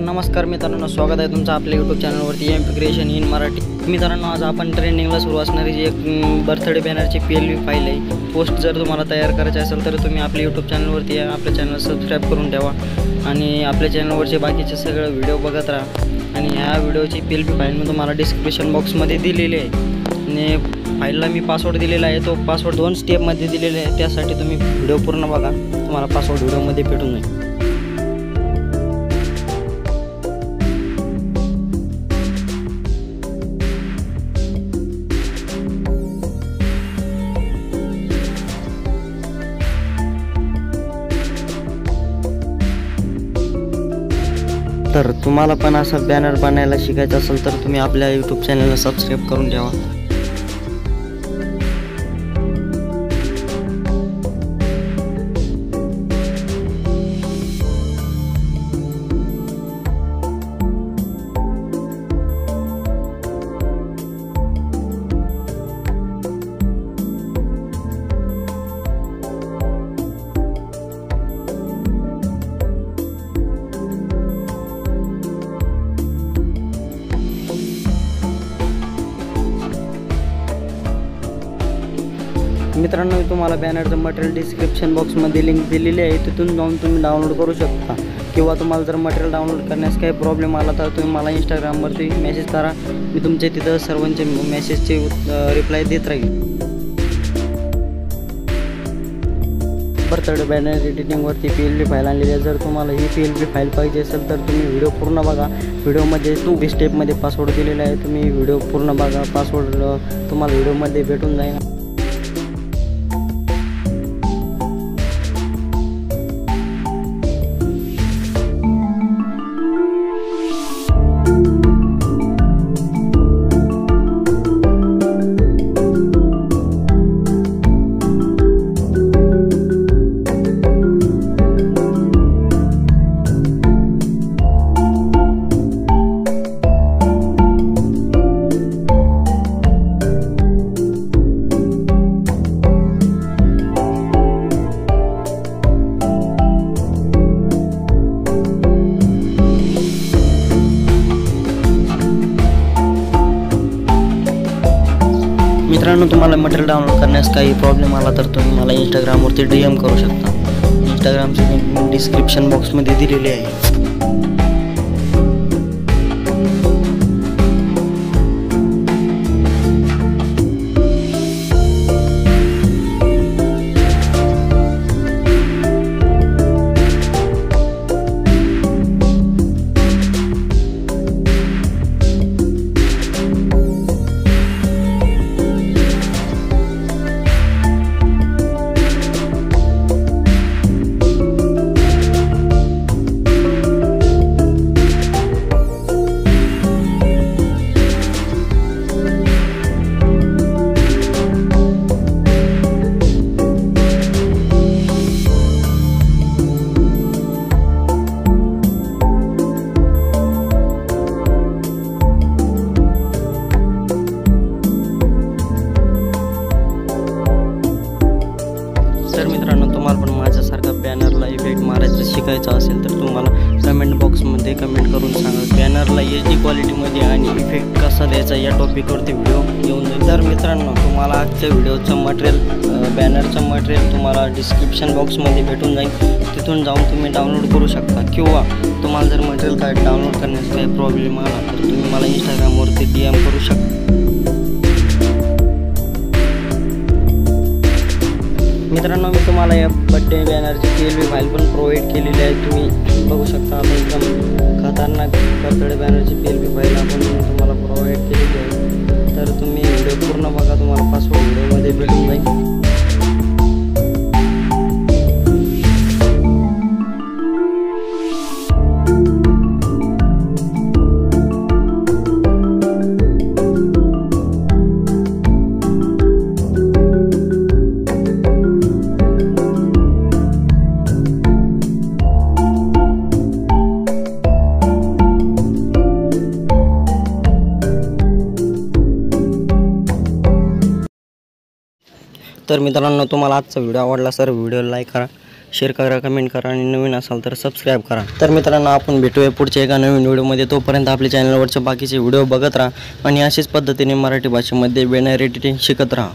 नमस्कार मित्रांनो, स्वागत आहे तुमचं आपल्या यूट्यूब चॅनलवरती MP क्रिएशन इन मराठी। मित्रांनो, आज आपण ट्रेंडिंगला सुरू असणारी जी एक बर्थडे बॅनरची PLV फाईल आहे, पोस्ट जर तुम्हाला तयार करायची असेल तर तुम्ही आपल्या यूट्यूब चॅनलवरती या, आपल्या चॅनल सबस्क्राईब करून ठेवा आणि आपल्या चॅनलवरचे बाकीचे सगळे व्हिडिओ बघत राहा। आणि ह्या व्हिडिओची PLV फाईल मी तुम्हाला डिस्क्रिप्शन बॉक्समध्ये दिलेली आहे आणि फाईलला मी पासवर्ड दिलेला आहे, तो पासवर्ड 2 स्टेपमध्ये दिलेला आहे। त्यासाठी तुम्ही व्हिडिओ पूर्ण बघा, तुम्हाला पासवर्ड व्हिडिओमध्ये भेटून जाईल। तर तुम्हाला पण असा बॅनर बनायला शिकायचं असेल तर तुम्ही आपल्या यूट्यूब चॅनलला सबस्क्राईब करून ठेवा। मित्रांनो, मी तुम्हाला बॅनरचं मटेरियल डिस्क्रिप्शन बॉक्समध्ये लिंक दिलेली आहे, तिथून जाऊन तुम्ही डाउनलोड करू शकता। किंवा तुम्हाला जर मटेरियल डाउनलोड करण्यास काही प्रॉब्लेम आला तर तुम्ही मला इंस्टाग्रामवरती मेसेज करा, मी तुमच्या तिथं सर्वांचे मेसेजचे रिप्लाय देत राहील। बर्थडे बॅनर एडिटिंगवरती PLV फाईल आणलेली आहे। जर तुम्हाला ही PLV फाईल पाहिजे असेल तर तुम्ही व्हिडिओ पूर्ण बघा। व्हिडिओमध्ये 2 स्टेपमध्ये पासवर्ड दिलेला आहे, तुम्ही व्हिडिओ पूर्ण बघा, पासवर्ड तुम्हाला व्हिडिओमध्ये भेटून जाईल। मित्रांनो, तुम्हाला मटेरियल डाउनलोड करण्यास काही प्रॉब्लेम आला तर तुम्ही मला इंस्टाग्रामवरती DM करू शकता। इंस्टाग्रामची लिंक डिस्क्रिप्शन बॉक्समध्ये दिलेली आहे। तर मित्रांनो, तुम्हाला पण माझ्यासारखा बॅनरला इफेक्ट मारायचं शिकायचं असेल तर तुम्हाला कमेंट बॉक्समध्ये कमेंट करून सांगा। बॅनरला HD क्वालिटीमध्ये आणि इफेक्ट कसा द्यायचा या टॉपिकवरती व्हिडिओ येऊन जाईल। तर मित्रांनो, तुम्हाला आजच्या व्हिडिओचं मटेरियल बॅनरचं मटेरियल तुम्हाला डिस्क्रिप्शन बॉक्समध्ये भेटून जाईल, तिथून जाऊन तुम्ही डाउनलोड करू शकता। किंवा तुम्हाला जर मटेरियल काय डाउनलोड करण्यास काही प्रॉब्लेम आला तर तुम्ही मला इंस्टाग्रामवरती DM करू शकता। मित्रांनो, मी तुम्हाला या बर्थडे बॅनरची PLV फाईल पण प्रोव्हाइड केलेली आहे, तुम्ही बघू शकता। आता एकदम खतरनाक बर्थडे बॅनरची PLV फाईल आपण तुम्हाला प्रोव्हाइड केलेली आहे, तर तुम्ही व्हिडिओ पूर्ण बघा, तुम्हाला पासवर्ड व्हिडिओमध्ये भेटून जाईल। तर मित्रांनो, तुम्हाला आजचा व्हिडिओ आवडला तर व्हिडिओला लाईक करा, शेअर करा, कमेंट करा आणि नवीन असाल तर सबस्क्राईब करा. तर मित्रांनो, आपण भेटूया पुढच्या एका नवीन व्हिडिओमध्ये. तोपर्यंत आपल्या चॅनलवरचे बाकीचे व्हिडिओ बघत राहा आणि अशाच पद्धतीने मराठी भाषेमध्ये बॅनर एडिटिंग शिकत राहा.